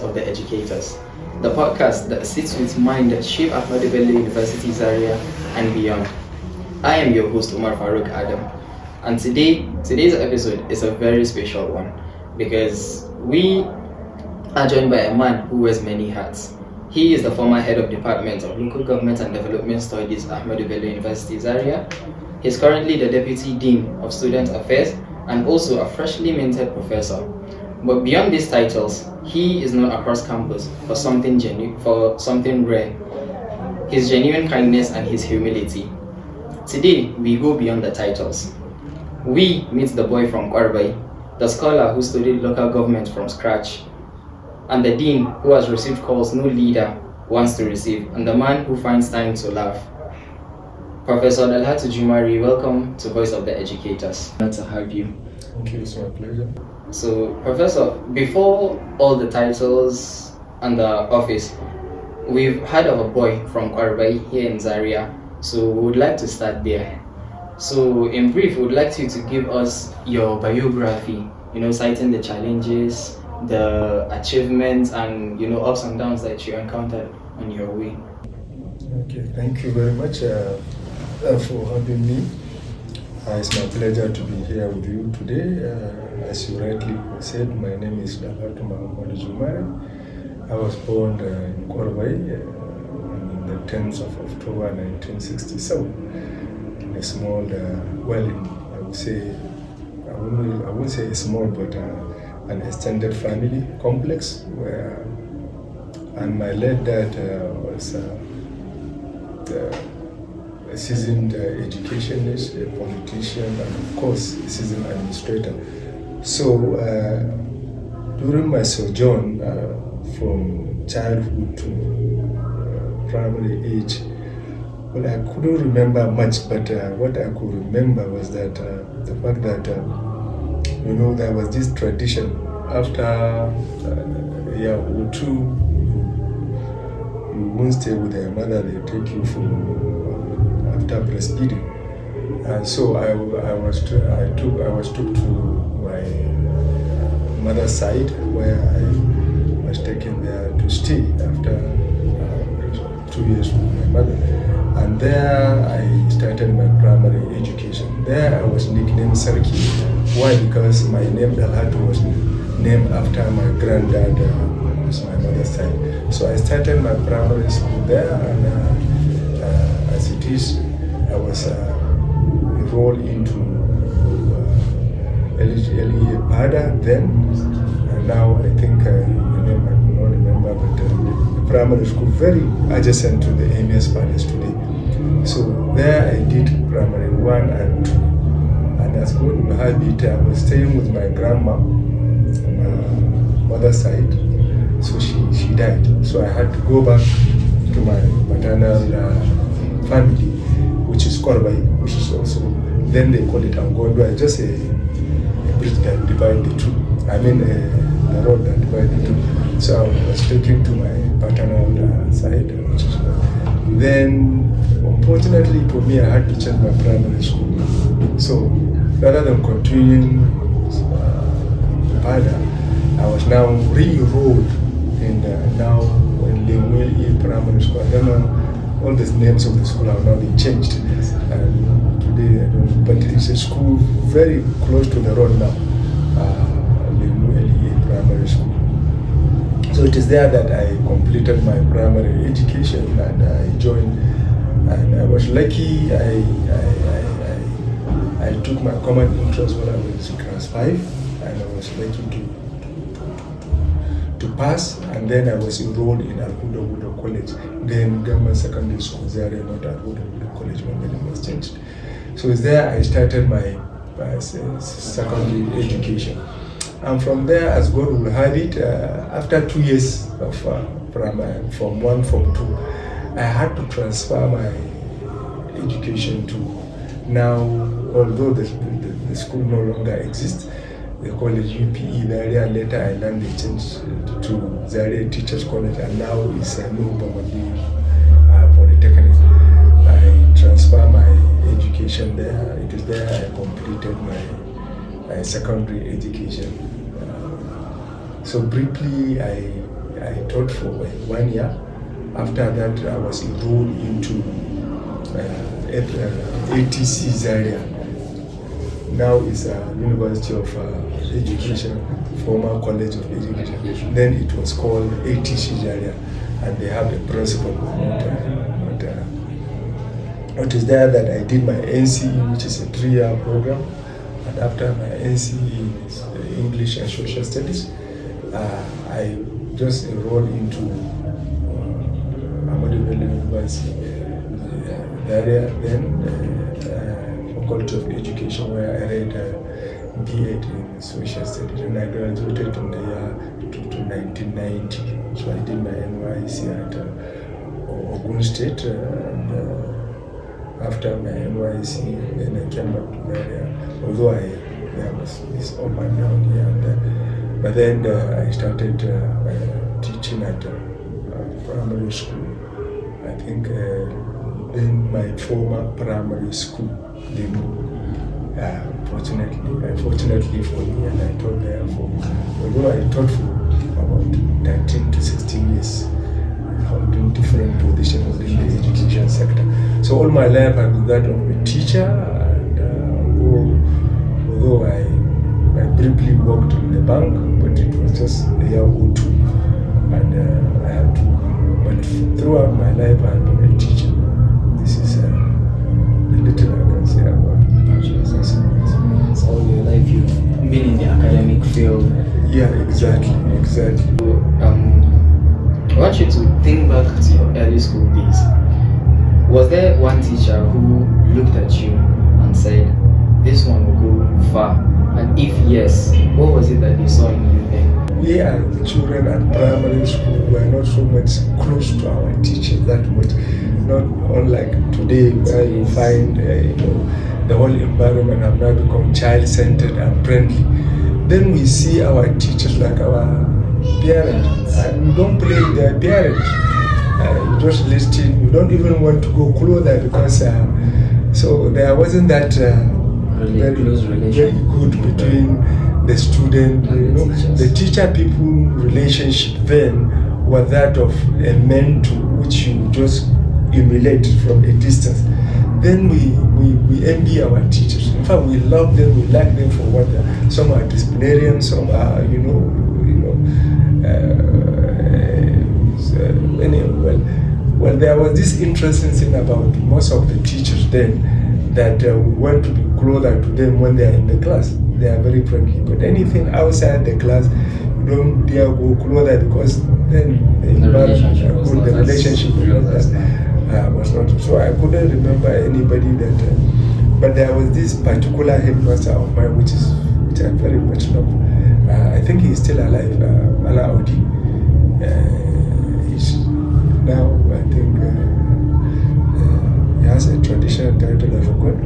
of the Educators, the podcast that sits with mind that shape Ahmadu Bello University Zaria and beyond. I am your host Umar Farouk Adam, and today's episode is a very special one because we are joined by a man who wears many hats. He is the former head of Department of Local Government and Development Studies, Ahmadu Bello University Zaria. He is currently the Deputy Dean of Student Affairs and also a freshly minted professor. But beyond these titles, he is known across campus for something rare: his genuine kindness and his humility. Today, we go beyond the titles. We meet the boy from Kwarabai, the scholar who studied local government from scratch, and the dean who has received calls no leader wants to receive, and the man who finds time to laugh. Professor Dalhatu Jumare, welcome to Voice of the Educators. Glad to have you. Thank you, it's my pleasure. So, Professor, before all the titles and the office, we've heard of a boy from Kwarabai here in Zaria, so we would like to start there. So, in brief, we would like you to give us your biography, citing the challenges, the achievements, and ups and downs that you encountered on your way. Okay, thank you very much for having me. It's my pleasure to be here with you today. As you rightly said, my name is Dalhatu Jumare. I was born in Kwarabai on the 10th of October 1967 in a small, I wouldn't say small, but an extended family complex and my late dad was a seasoned educationist, a politician, and of course a seasoned administrator. So during my sojourn from childhood to primary age, well, I couldn't remember much, but what I could remember was that the fact that there was this tradition after a year or two, you won't stay with your mother, they take you after breastfeeding. And so I was took to my mother's side, where I was taken there to stay after 2 years with my mother. And there I started my primary education. There I was nicknamed Sarki. Why? Because my name Dalhatu was named after my granddad, was my mother's side. So I started my primary school there, and as it is, I was enrolled into early Pada then, and now I think the name I cannot remember, but the primary school very adjacent to the AMS Palace today. So there I did primary 1 and 2, and as God will have it, I was staying with my grandma on my mother's side. So she died. So I had to go back to my maternal family, which is Kwarabai, which is also, then they call it Angondwa, just a bridge that divides the two. I mean the road that divides the two. So I was taken to my paternal side, which is then, unfortunately for me, I had to change my primary school. So rather than continuing further, I was now re-enrolled in now in Lemweli Primary School. I don't know, all the names of the school have now been changed. And today, I don't know, but it is a school very close to the road now, Lemweli Primary School. So it is there that I completed my primary education, and I joined, and I was lucky. I took my common interest when I was in class 5, and I was lucky to pass, and then I was enrolled in Al-Huda College, then Government Secondary School Zaria, not Al-Huda College when the name was changed. So it's there I started my secondary education. And from there, as God will have it, after 2 years of primary, Form 1, Form 2, I had to transfer my education to now, although the school no longer exists, they call it UPE Zaria. Later I learned they changed to Zaria Teachers College, and now it's a new Polytechnic. I transfer my education there. It is there I completed my secondary education. So briefly, I I taught for 1 year. After that, I was enrolled into ATC Zaria. Now it's a University of Education, former College of Education. Then it was called ATC Zaria, and they have a principal. It is there that I did my NCE, which is a 3-year program. And after my NCE in English and Social Studies, I just enrolled into University, Zaria, then Faculty of Education, where I read B.Ed in Social Studies, and I graduated in the year 1990. So I did my NYC at Ogun State, and after my NYC, then I came back to Zaria, although there was this up and down here and there. But then I started teaching at primary school. I think in my former primary school, fortunately for me, and I taught there although I taught for about 13 to 16 years, holding different positions in the education sector. So all my life I've been that of a teacher, and although I briefly worked in the bank, but it was just a year or two, and I had to. But throughout my life I've been a teacher. This is the little I can say about it. So all your life you've been in the academic field. Yeah, exactly. I want you to think back to your early school days. Was there one teacher who looked at you and said, this one will go far? And if yes, what was it that they saw in you then? We as children at primary school were not so much close to our teachers that much. Not unlike today, where you find the whole environment have now become child-centered and friendly. Then we see our teachers like our parents, and we don't play with their parents. You just listen. You don't even want to go closer because so there wasn't that very good between the student, the teacher-people relationship then was that of a mentor which you just emulate from a distance. Then we envy our teachers. In fact, we love them, we like them for what they are. Some are disciplinarian, some are, well, there was this interesting thing about most of the teachers then, that we want to be closer to them when they are in the class. They are very friendly. But anything outside the class, you don't dare go closer because then the relationship was not. So I couldn't remember anybody that. But there was this particular headmaster of mine, which I very much love. I think he's still alive, Ala Audi. He's now, I think, he has a traditional title, I forgot.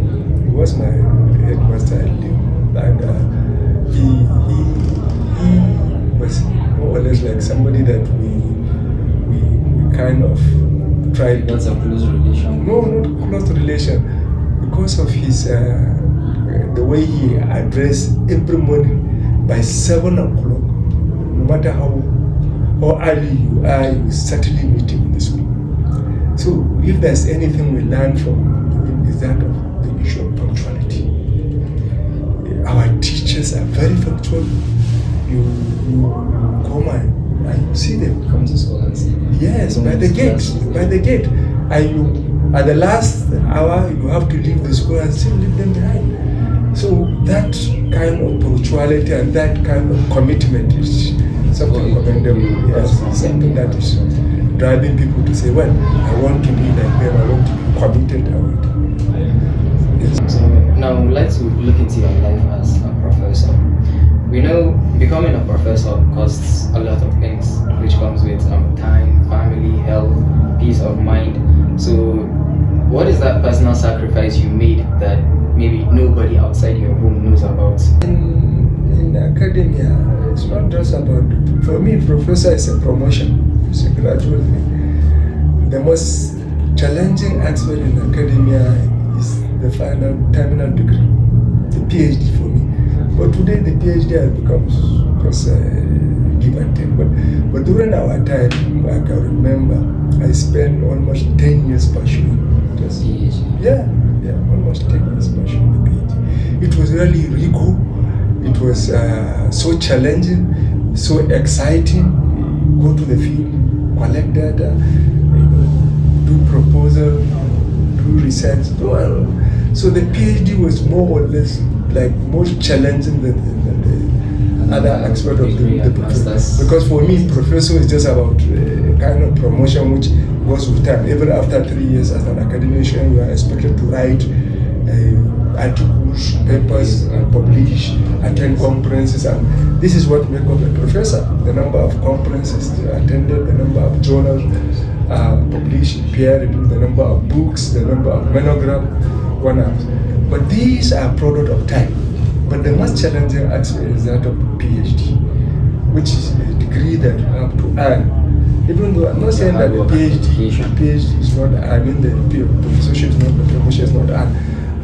He was my headmaster at Lim. And he was more or less like somebody that we kind of tried. That's a close relation? No, not close relation. Because of his, the way he addressed every morning by 7 o'clock, no matter how early you are, you certainly meet him in the school. So if there's anything we learn from him, is that of the issue of punctuality. Our teachers are very punctual. You come and you see them. Come to school and see them. Yes, by the gate. And you, at the last hour, you have to leave the school and still leave them behind. So that kind of punctuality and that kind of commitment is something commendable. Yes, something that is driving people to say, well, I want to be like them, I want to be committed. So now I would like to look into your life as a professor. We know becoming a professor costs a lot of things, which comes with time, family, health, peace of mind. So what is that personal sacrifice you made that maybe nobody outside your home knows about? In academia, it's not just about, for me, professor is a promotion, it's a graduate thing. The most challenging aspect in academia is the final terminal degree, the PhD for me. But today the PhD has become just give and take. But But during our time, I can remember, I spent almost 10 years pursuing. Almost 10 years pursuing the PhD. It was really rico. It was so challenging, so exciting. Go to the field, collect data, do proposal, do research. So the PhD was more or less like more challenging than the other aspect of the professor. Because for me, professor is just about kind of promotion which goes with time. Even after 3 years as an academician, you are expected to write articles, papers, and publish, attend conferences, and this is what makes up a professor. The number of conferences attended, the number of journals published, peer review, the number of books, the number of monographs, But these are product of time. But the most challenging aspect is that of PhD, which is a degree that you have to earn. Even though I'm not saying that the PhD is not, I mean the professorship is not, the promotion is not earned.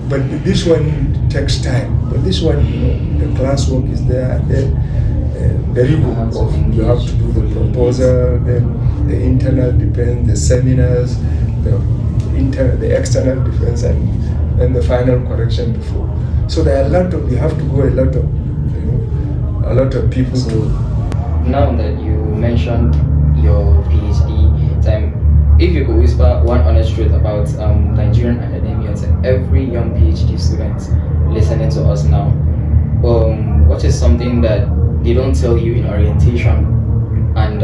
But this one takes time. But this one, the classwork is there, and then the rigor you have to do the proposal, then the internal defense, the seminars, the external defense, and the final correction before. So there are you have to go a lot of people so, to. Now that you mentioned your PhD time, if you could whisper one honest truth about Nigerian academia to every young PhD student listening to us now, what is something that they don't tell you in orientation, and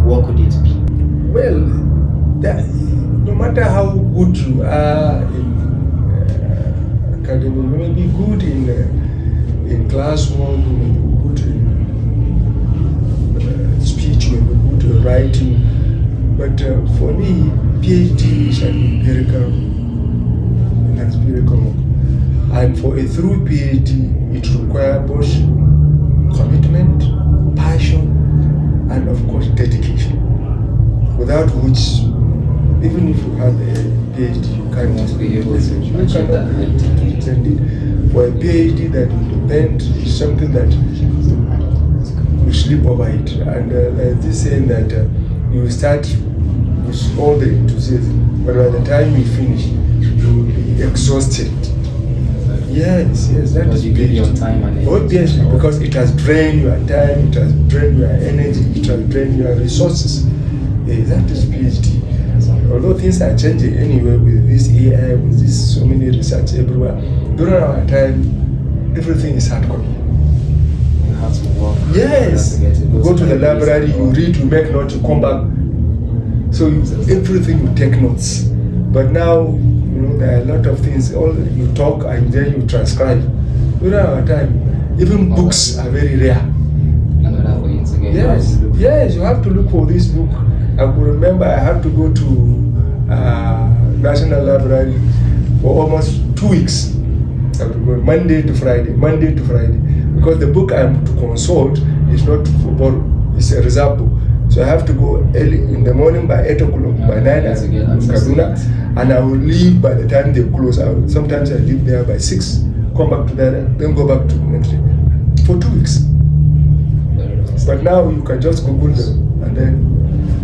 what could it be? Well, no matter how good you are in academia, you may be good in classwork, you may be good in speech, you may be good in writing. But for me, PhD is an empirical work. And for a through PhD, it requires both commitment, passion, and of course dedication. Without which, even if you have a PhD, you can't be able to achieve that. For a PhD that will depend is something that you sleep over it. And there's this saying that you start with all the enthusiasm, but by the time you finish, you will be exhausted. Yes, that is you give your time and energy. Obviously, because it has drained your time, it has drained your energy, it has drained your resources. That is PhD. Although things are changing anyway with this AI, with this so many research everywhere, during our time, everything is hard copy. You have to work. Yes. You go to the library, you read, you make notes, you come back. So everything you take notes. But now, there are a lot of things. All you talk and then you transcribe. During our time, even books are very rare. Another for you to get. Yes, you have to look for this book. I could remember I had to go to National Library for almost 2 weeks. I would go Monday to Friday, because the book I'm to consult is not for borrow, it's a reserve book. So I have to go early in the morning by 8 o'clock, by 9 at Kaduna, and I will leave by the time they close. Sometimes I leave there by 6, come back to that, then go back to the next day for 2 weeks. But now you can just Google them and then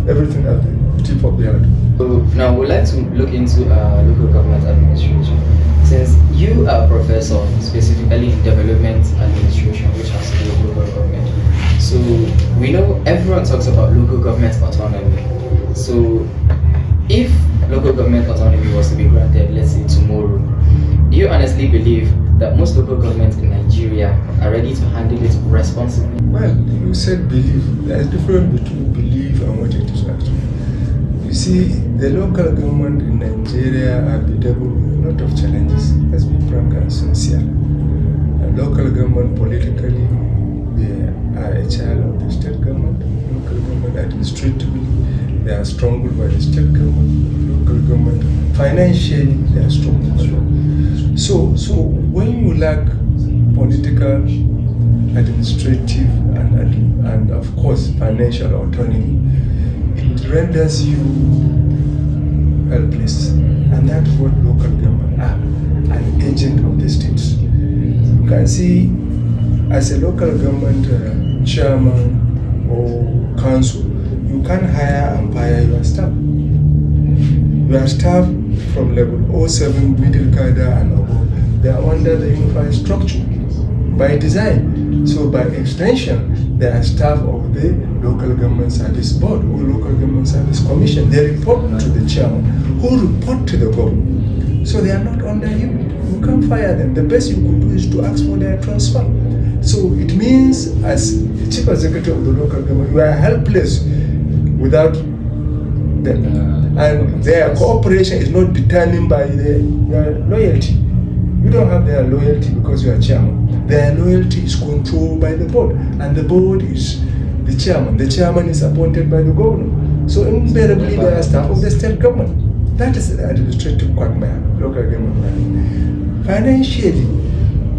everything at the tip of the hand. So now we'd like to look into local government administration. Since you are a professor specifically in development administration, which has to do with local government, so we know everyone talks about local government autonomy. So if local government autonomy was to be granted, let's say tomorrow, do you honestly believe that most local governments in Nigeria are ready to handle it responsibly? Well, you said belief. There's a difference between belief and what it is actually. You see, the local government in Nigeria are bedeviled with a lot of challenges. Let's be frank and sincere. And local government politically, they are a child of the state government. Local government administratively, they are stronghold by the state government. Local government financially, they are stronghold. So when you lack political, administrative, and of course financial autonomy, it renders you helpless. And that's what local government are, an agent of the states. You can see, as a local government chairman or council, you can't hire and fire your staff. Your staff from level 07, middle cadre and above, they are under the unified structure by design. So by extension, they are staff of the local government service board or local government service commission. They report to the chairman, who report to the governor. So they are not under you. You can't fire them. The best you could do is to ask for their transfer. So it means, as the chief executive of the local government, you are helpless without them. And their cooperation is not determined by their loyalty. You don't have their loyalty because you are chairman. Their loyalty is controlled by the board, and the board is the chairman. The chairman is appointed by the governor. So invariably they are staff of the state government. That is the administrative quagmire, local government. Financially,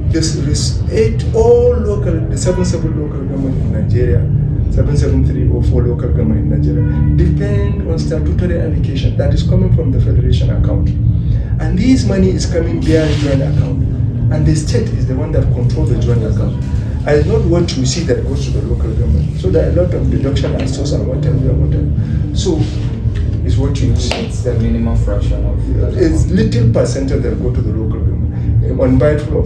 the 77 local government in Nigeria, 77304 local government in Nigeria, depend on statutory allocation that is coming from the federation account. And this money is coming via a joint account. And the state is the one that controls the joint account. And it's not what you see that goes to the local government. So there are a lot of deduction and source and whatever. So it's what you see. It's the minimum fraction of it's little percentage that go to the local government on by flow.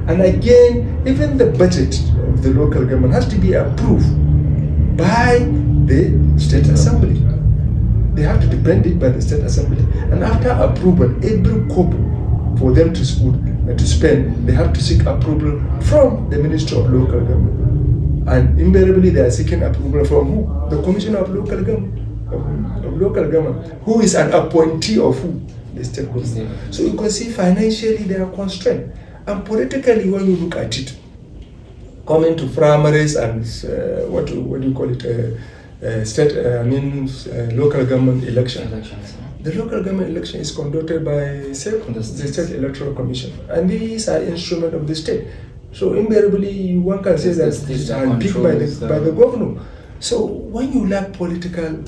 And again, even the budget of the local government has to be approved by the state assembly. They have to depend it by the state assembly. And after approval, every kobo for them to spend, they have to seek approval from the Ministry of Local Government. And invariably, they are seeking approval from who? The Commissioner of Local Government, of Local Government, who is an appointee of who? The state government. So you can see financially they are constrained. And politically, when you look at it, coming to primaries and what do you call it, local government elections. The local government election is conducted by the State Electoral Commission, and these are instruments of the state. So invariably, one can say that this is handpicked by the governor. So when you lack political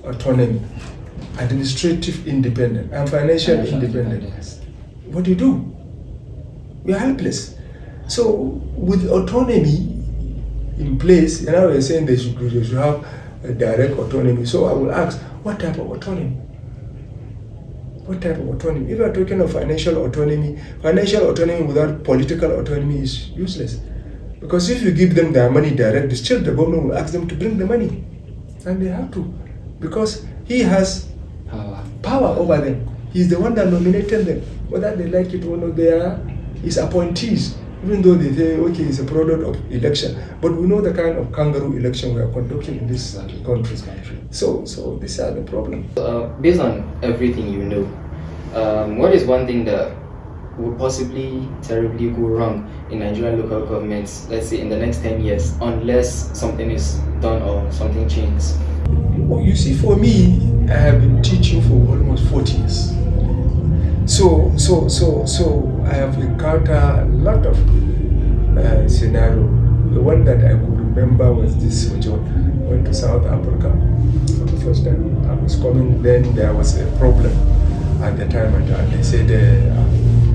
autonomy, administrative independence, and financial independence, what do you do? You're helpless. So with autonomy in place, you're saying they should have a direct autonomy. So I will ask, what type of autonomy? What type of autonomy? If you are talking of financial autonomy without political autonomy is useless. Because if you give them their money direct, still the government will ask them to bring the money. And they have to. Because he has power over them. He's the one that nominated them. Whether they like it or not, they are his appointees. Even though they say, okay, it's a product of election. But we know the kind of kangaroo election we are conducting in this country. So these are the problems. Based on everything you know, what is one thing that would possibly terribly go wrong in Nigerian local governments, let's say in the next 10 years, unless something is done or something changes? Well, you see, for me, I have been teaching for almost 40 years. So I have encountered a lot of scenario. The one that I could remember was this sojourn. Went to South Africa for the first time. I was coming, then there was a problem at the time, and they said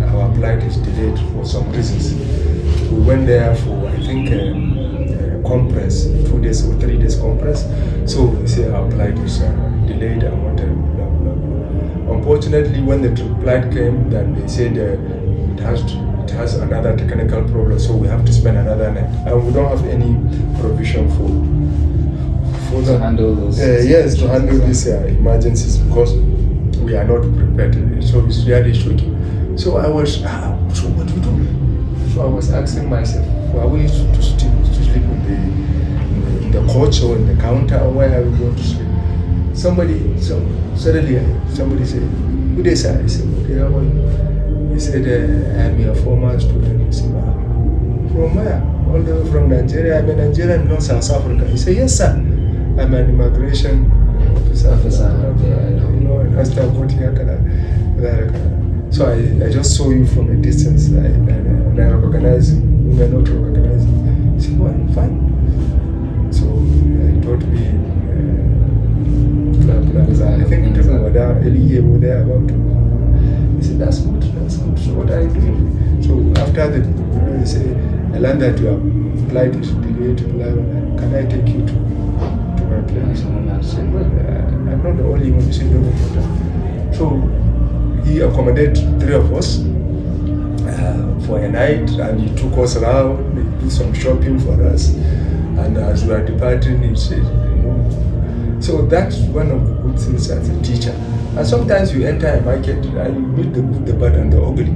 our flight is delayed for some reasons. We went there for, I think, a conference, 2 days or 3 days conference. So they say our flight is delayed and whatever. Unfortunately, when the flight came, then they said it has another technical problem, so we have to spend another night, and we don't have any provision for to handle those. Yes, to handle these emergencies, because we are not prepared. So it's really shocking. So I was, so what do we do? So I was asking myself, are we to sleep in the coach or in the counter, or where are we going to sleep? Suddenly somebody said, good day, sir. I said, okay, how are you? He said, I'm a former student. I said, wow. From where? All the way from Nigeria. I'm a Nigerian, not South Africa. He said, yes, sir. I'm an immigration officer. So I just saw you from a distance. And I recognize you. You may not recognize me. He said, well, fine. So he taught me. I think people were there, were there about. He said, that's good. So what are you doing? So after they say, I learned that your flight is delayed, can I take you to my place. I said, well, I'm not the only one. He said, no matter. So he accommodated 3 of us for a night, and he took us around, he did some shopping for us, and as we were departing, he said, so that's one of the good things as a teacher. And sometimes you enter a market and you meet the good, the bad, and the ugly.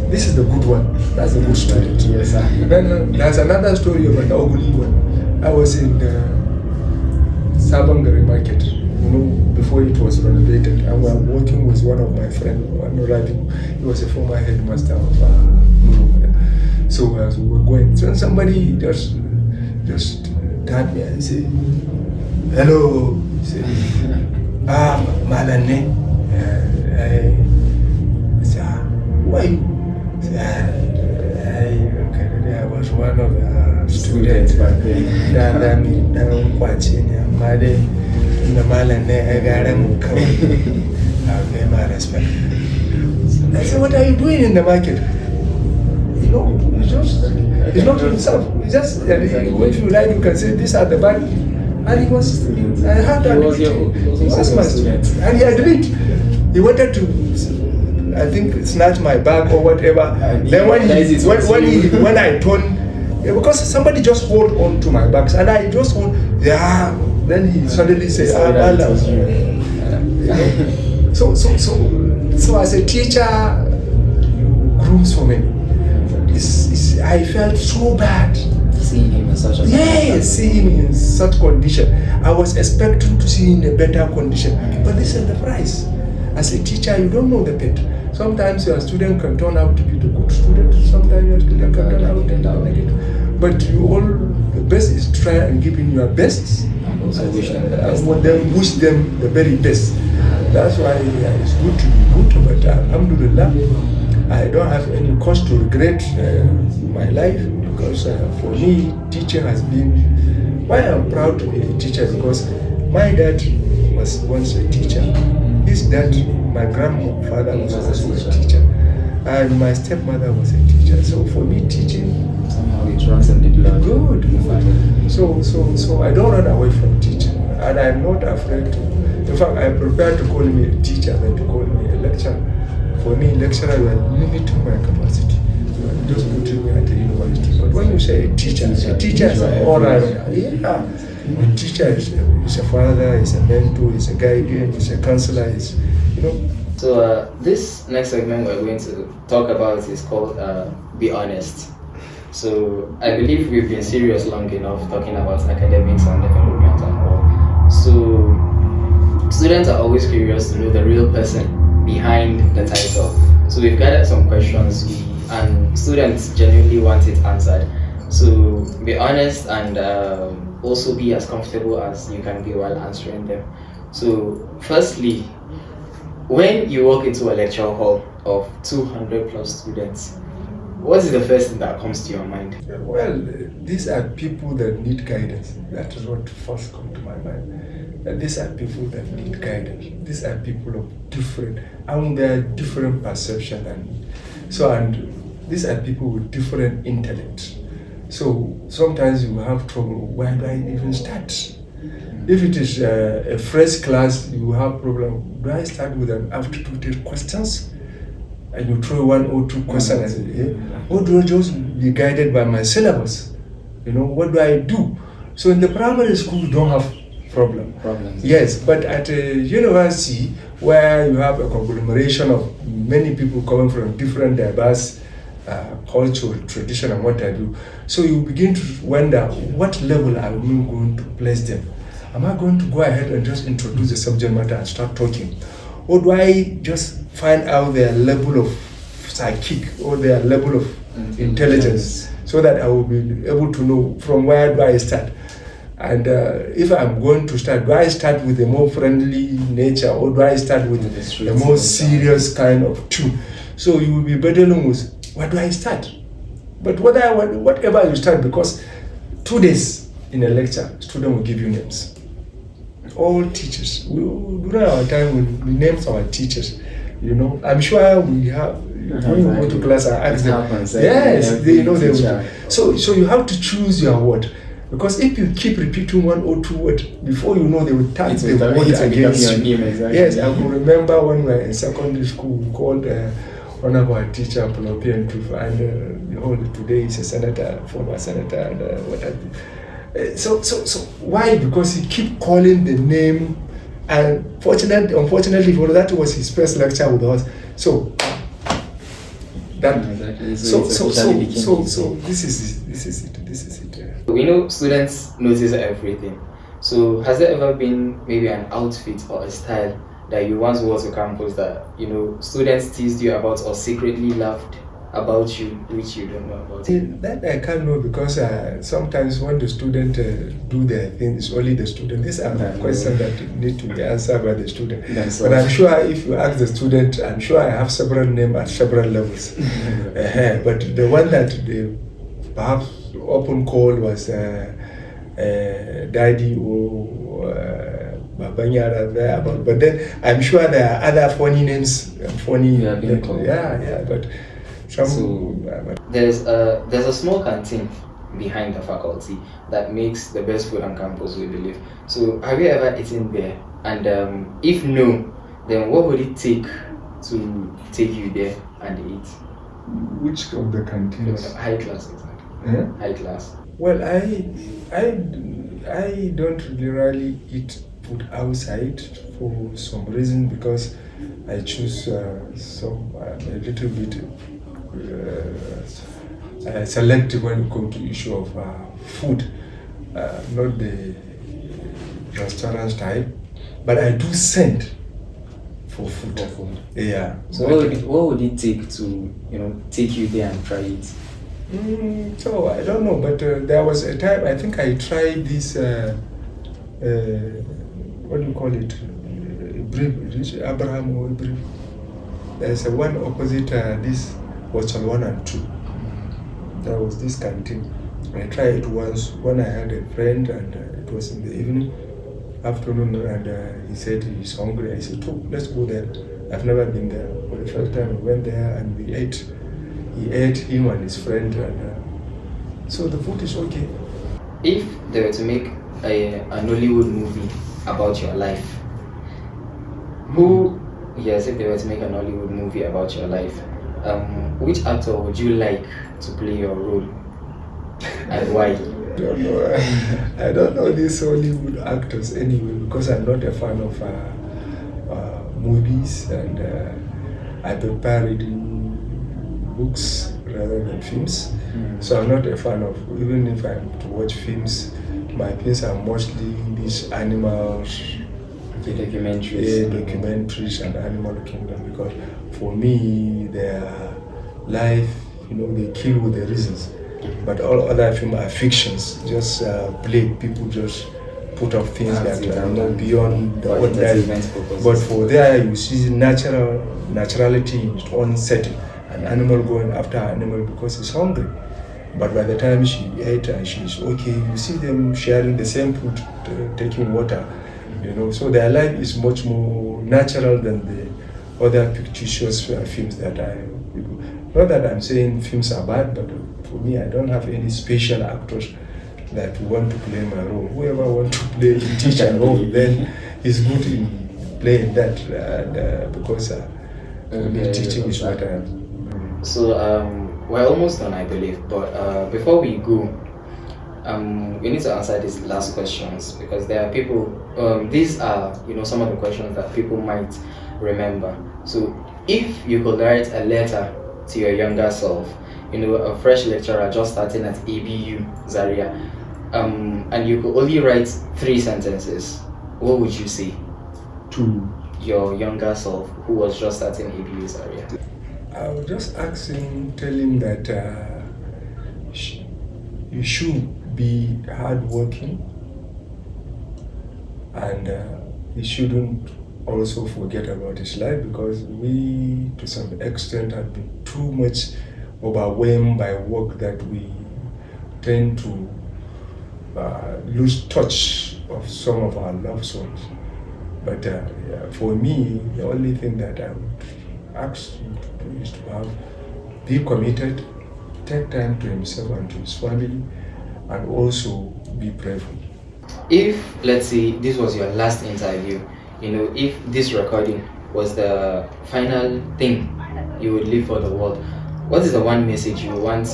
This is the good one. That's a good student. Yes, sir. Then there's another story about the ugly one. I was in the Sabangari market, before it was renovated, and we were working with one of my friends. He was a former headmaster of Muru. So as we were going, so somebody just tapped me and said, "Hello." He said, Malane. I said, who are you? I was one of the students back then. I pay my respect. I said, what are you doing in the market? It's not himself. It's just, if you like, you can say, these are the bad. And he was, I had that. He was my student. And he agreed. He wanted to, I think, snatch my bag or whatever. Then when I turned, because somebody just hold on to my bags, and I just hold, then he suddenly said, So as a teacher, you groom so many. I felt so bad. Seeing him in such a seeing him in such condition. I was expecting to see him in a better condition, but this is the price. As a teacher, you don't know the pit. Sometimes your student can turn out to be the good student. Sometimes your student can turn out to be the negative. But the best is try and give him your best. And also wish them the best. Wish them the very best. That's why it's good to be good. But alhamdulillah, I don't have any cause to regret my life. Because for me, teaching has been, why I'm proud to be a teacher, because my dad was once a teacher. His dad, my grandfather, was also a teacher. And my stepmother was a teacher. So for me, teaching, somehow it runs in the blood. Good. So I don't run away from teaching. And I'm not afraid to. In fact, I prefer to call me a teacher than to call me a lecturer. For me, lecturer, you are limiting my capacity. Just putting me at the university. But when you say a teacher is all right. Yeah. A teacher is a father, is a mentor, is a guardian, is a counselor, So this next segment we're going to talk about is called Be Honest. So I believe we've been serious long enough talking about academics and development and all. So students are always curious to know the real person behind the title. So we've gathered some questions and students genuinely want it answered. So be honest and also be as comfortable as you can be while answering them. So firstly, when you walk into a lecture hall of 200 plus students, what is the first thing that comes to your mind? Well, these are people that need guidance. That is what first comes to my mind. And these are people that need guidance. These are people of different, and their different perception, and these are people with different intellect. So sometimes you have trouble. Where do I even start? If it is a fresh class, you have problem. Do I start with an aptitude questions, and you throw 1 or 2 questions, or do I just be guided by my syllabus? What do I do? So in the primary school, you don't have problems. Yes, but at a university where you have a conglomeration of many people coming from different diverse culture, tradition, and what have you. So you begin to wonder, what level am I going to place them? Am I going to go ahead and just introduce the subject matter and start talking? Or do I just find out their level of psychic or their level of intelligence so that I will be able to know from where do I start? And if I'm going to start, do I start with a more friendly nature or do I start with a more serious kind of tune? So you will be battling with, where do I start? But whatever you start, because 2 days in a lecture, student will give you names. All teachers. During our time, we named our teachers. I'm sure we have. When you go to class, I ask them. Yes, they know they will. So you have to choose your word. Because if you keep repeating one or two words, before you know, they will turn the word against your you. name, exactly. Yes, I can remember when we were in secondary school, we called one of our teacher, Propian Truth, and today he's a senator, former senator, and what have you. So why? Because he keep calling the name, and unfortunately for that was his first lecture with us. So that exactly. so this is it. We know students notice everything. So has there ever been maybe an outfit or a style that you once wore to campus that students teased you about or secretly laughed about you, which you don't know about? That I can't know, because sometimes when the student do their thing, it's only the student. These are questions that need to be answered by the student. But I'm sure if you ask the student, I'm sure I have several names at several levels. But the one that they perhaps open call was Daddy or Babanyara there. But then I'm sure there are other funny names. But there's a small canteen behind the faculty that makes the best food on campus, we believe. So have you ever eaten there? And if no, then what would it take to take you there and eat? Which of the canteens? High class, exactly. High class. Well, I don't really eat food outside for some reason, because I choose some a little bit selective when it comes to issue of food, not the restaurant type, but I do send for food. Yeah. So what would it take to take you there and try it? So I don't know, but there was a time I think I tried this. What do you call it? Abraham or Ibrahim. There's a one opposite this was on 1 and 2. There was this canteen. I tried it once when I had a friend, and it was in the afternoon, and he said he's hungry. I said, "Oh, let's go there." I've never been there. For the first time, we went there and we ate. He ate, him and his friend, and so the food is okay. If they were to make a Nollywood movie about your life, if they were to make a Nollywood movie about your life, which actor would you like to play your role, and why? I don't know these Hollywood actors anyway, because I'm not a fan of movies, and I prefer reading books rather than films. So I'm not a fan of, even if I'm to watch films, my films are mostly these animals, documentaries and animal kingdom, because for me their life, they kill with the reasons. But all other films are fictions, just play. People just put up things that are beyond the ordinary. But for there, you see naturality in its own setting. An animal going after an animal because it's hungry. But by the time she ate and she's okay, you see them sharing the same food, taking water. So their life is much more natural than the other fictitious films that not that I'm saying films are bad, but for me, I don't have any special actors that want to play my role. Whoever wants to play a teacher role, then is good in playing that, because teaching is what I am. So we're almost done, I believe, but before we go, we need to answer these last questions, because there are people, these are some of the questions that people might remember. So if you could write a letter to your younger self, a fresh lecturer just starting at ABU Zaria, and you could only write 3 sentences, what would you say to your younger self who was just starting ABU Zaria? I would just tell him that you should be hardworking, and he shouldn't also forget about his life, because we, to some extent, have been too much overwhelmed by work that we tend to lose touch of some of our loved ones. But for me, the only thing that I would ask him to do is to be committed, take time to himself and to his family, and also be prayerful. If, let's say, this was your last interview, if this recording was the final thing you would leave for the world, what is the one message you want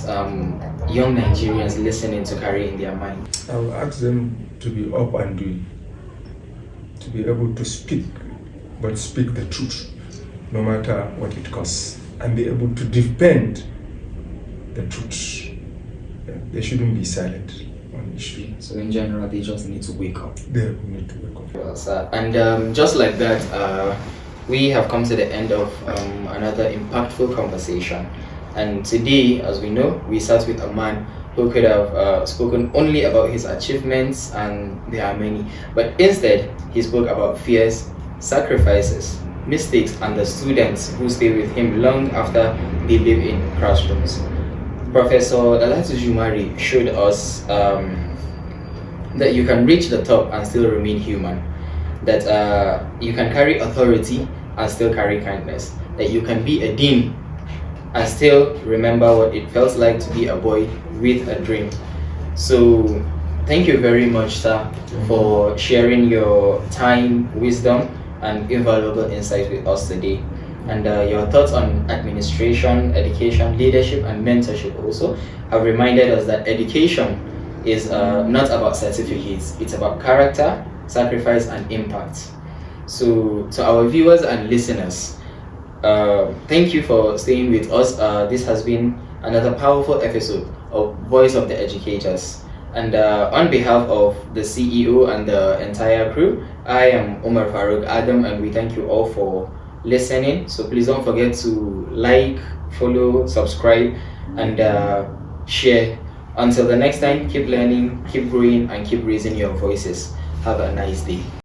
young Nigerians listening to carry in their mind? I will ask them to be up and doing, to be able to speak, but speak the truth, no matter what it costs, and be able to defend the truth. They shouldn't be silent on issue. So in general, they just need to wake up. They need to wake up. Well, sir. And just like that, we have come to the end of another impactful conversation. And today, as we know, we sat with a man who could have spoken only about his achievements, and there are many, but instead he spoke about fears, sacrifices, mistakes, and the students who stay with him long after they live in classrooms. Professor Dalhatu Jumare showed us that you can reach the top and still remain human, that you can carry authority and still carry kindness, that you can be a dean and still remember what it felt like to be a boy with a dream. So thank you very much, sir, for sharing your time, wisdom, and invaluable insights with us today. And your thoughts on administration, education, leadership, and mentorship also have reminded us that education is not about certificates, it's about character, sacrifice, and impact. So to our viewers and listeners, thank you for staying with us. This has been another powerful episode of Voice of the Educators. And on behalf of the CEO and the entire crew, I am Umar Farooq Adam, and we thank you all for listening. So please don't forget to like, follow, subscribe, and share. Until the next time, keep learning, keep growing, and keep raising your voices. Have a nice day.